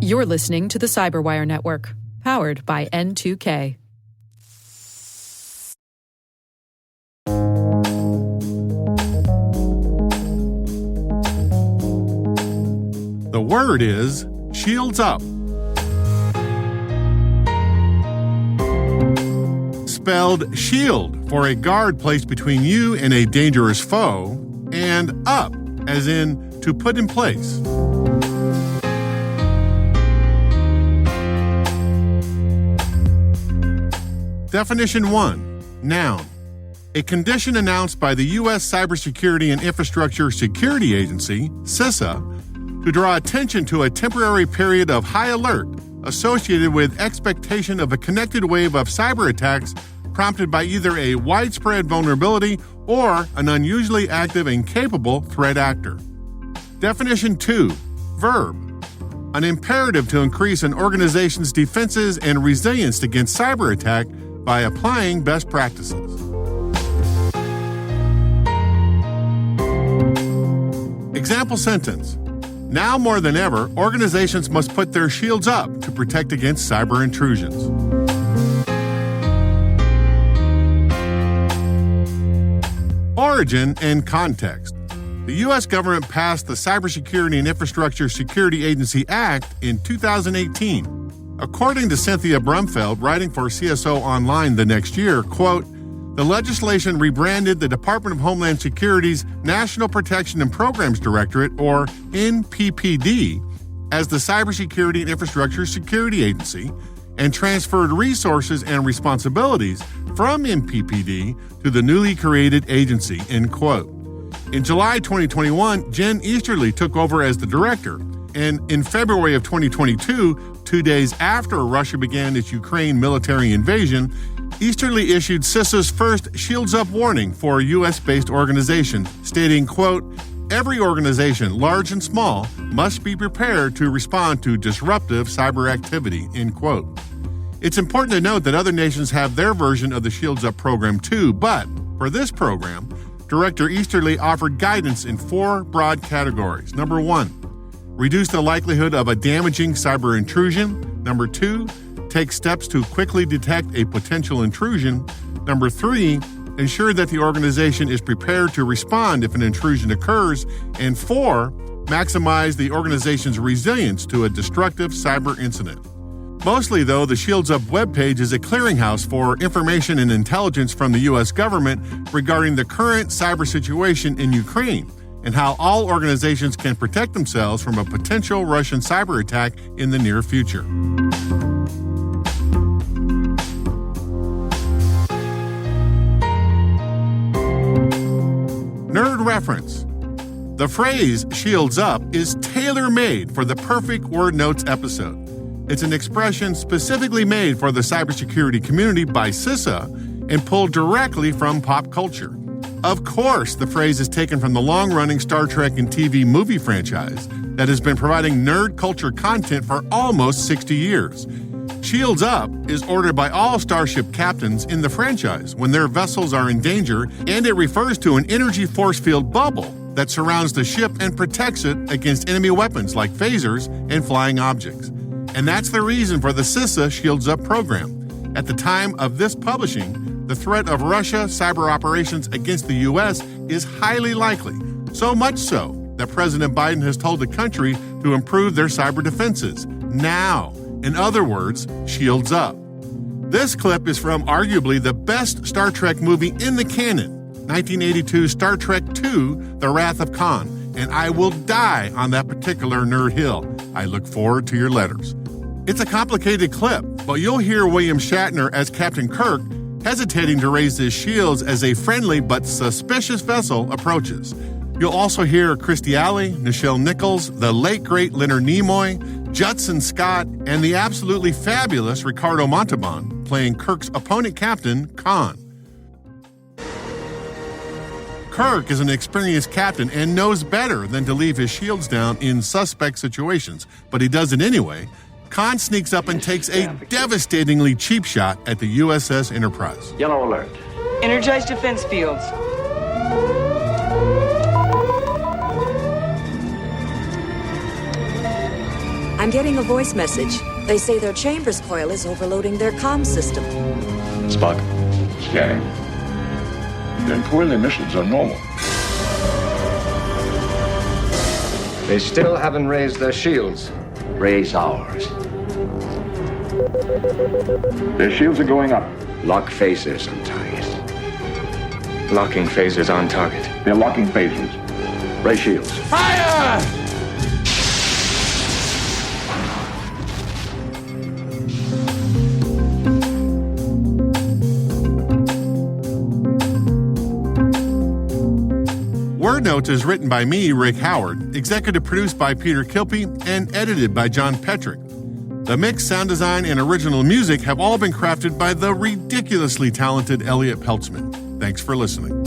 You're listening to the Cyberwire Network, powered by N2K. The word is shields up. Spelled shield for a guard placed between you and a dangerous foe, and up as in to put in place. Definition 1. Noun. A condition announced by the U.S. Cybersecurity and Infrastructure Security Agency, CISA, to draw attention to a temporary period of high alert associated with expectation of a connected wave of cyberattacks prompted by either a widespread vulnerability or an unusually active and capable threat actor. Definition 2. Verb. An imperative to increase an organization's defenses and resilience against cyber attack by applying best practices. Example sentence. Now more than ever, organizations must put their shields up to protect against cyber intrusions. Origin and context. The U.S. government passed the Cybersecurity and Infrastructure Security Agency Act in 2018. According to Cynthia Brumfeld, writing for CSO Online the next year, quote, the legislation rebranded the Department of Homeland Security's National Protection and Programs Directorate, or NPPD, as the Cybersecurity and Infrastructure Security Agency, and transferred resources and responsibilities from NPPD to the newly created agency, end quote. In July 2021, Jen Easterly took over as the director, and in February of 2022, 2 days after Russia began its Ukraine military invasion, Easterly issued CISA's first Shields Up warning for a U.S.-based organization, stating, quote, every organization, large and small, must be prepared to respond to disruptive cyber activity, end quote. It's important to note that other nations have their version of the Shields Up program too, but for this program, Director Easterly offered guidance in 4 broad categories. Number 1, reduce the likelihood of a damaging cyber intrusion. Number 2, take steps to quickly detect a potential intrusion. Number 3, ensure that the organization is prepared to respond if an intrusion occurs. And 4, maximize the organization's resilience to a destructive cyber incident. Mostly, though, the Shields Up webpage is a clearinghouse for information and intelligence from the U.S. government regarding the current cyber situation in Ukraine and how all organizations can protect themselves from a potential Russian cyber attack in the near future. Nerd reference. The phrase shields up is tailor-made for the perfect Word Notes episode. It's an expression specifically made for the cybersecurity community by CISA and pulled directly from pop culture. Of course, the phrase is taken from the long-running Star Trek and TV movie franchise that has been providing nerd culture content for almost 60 years. Shields Up is ordered by all starship captains in the franchise when their vessels are in danger, and it refers to an energy force field bubble that surrounds the ship and protects it against enemy weapons like phasers and flying objects. And that's the reason for the CISA Shields Up program. At the time of this publishing, the threat of Russia cyber operations against the U.S. is highly likely, so much so that President Biden has told the country to improve their cyber defenses now. In other words, shields up. This clip is from arguably the best Star Trek movie in the canon, 1982 Star Trek II, The Wrath of Khan, and I will die on that particular nerd hill. I look forward to your letters. It's a complicated clip, but you'll hear William Shatner as Captain Kirk hesitating to raise his shields as a friendly but suspicious vessel approaches. You'll also hear Kirstie Alley, Nichelle Nichols, the late great Leonard Nimoy, Judson Scott, and the absolutely fabulous Ricardo Montalban playing Kirk's opponent captain, Khan. Kirk is an experienced captain and knows better than to leave his shields down in suspect situations, but he does it anyway. Khan sneaks up and takes a devastatingly cheap shot at the USS Enterprise. Yellow alert. Energize defense fields. I'm getting a voice message. They say their Chambers coil is overloading their comm system. Spock. Scanning. Their coil emissions are normal. They still haven't raised their shields. Raise ours. Their shields are going up. Lock phasers on target. Locking phasers on target. They're locking phasers. Raise shields. Fire! Word Notes is written by me, Rick Howard, executive produced by Peter Kilpie, and edited by John Petrick. The mix, sound design, and original music have all been crafted by the ridiculously talented Elliot Peltzman. Thanks for listening.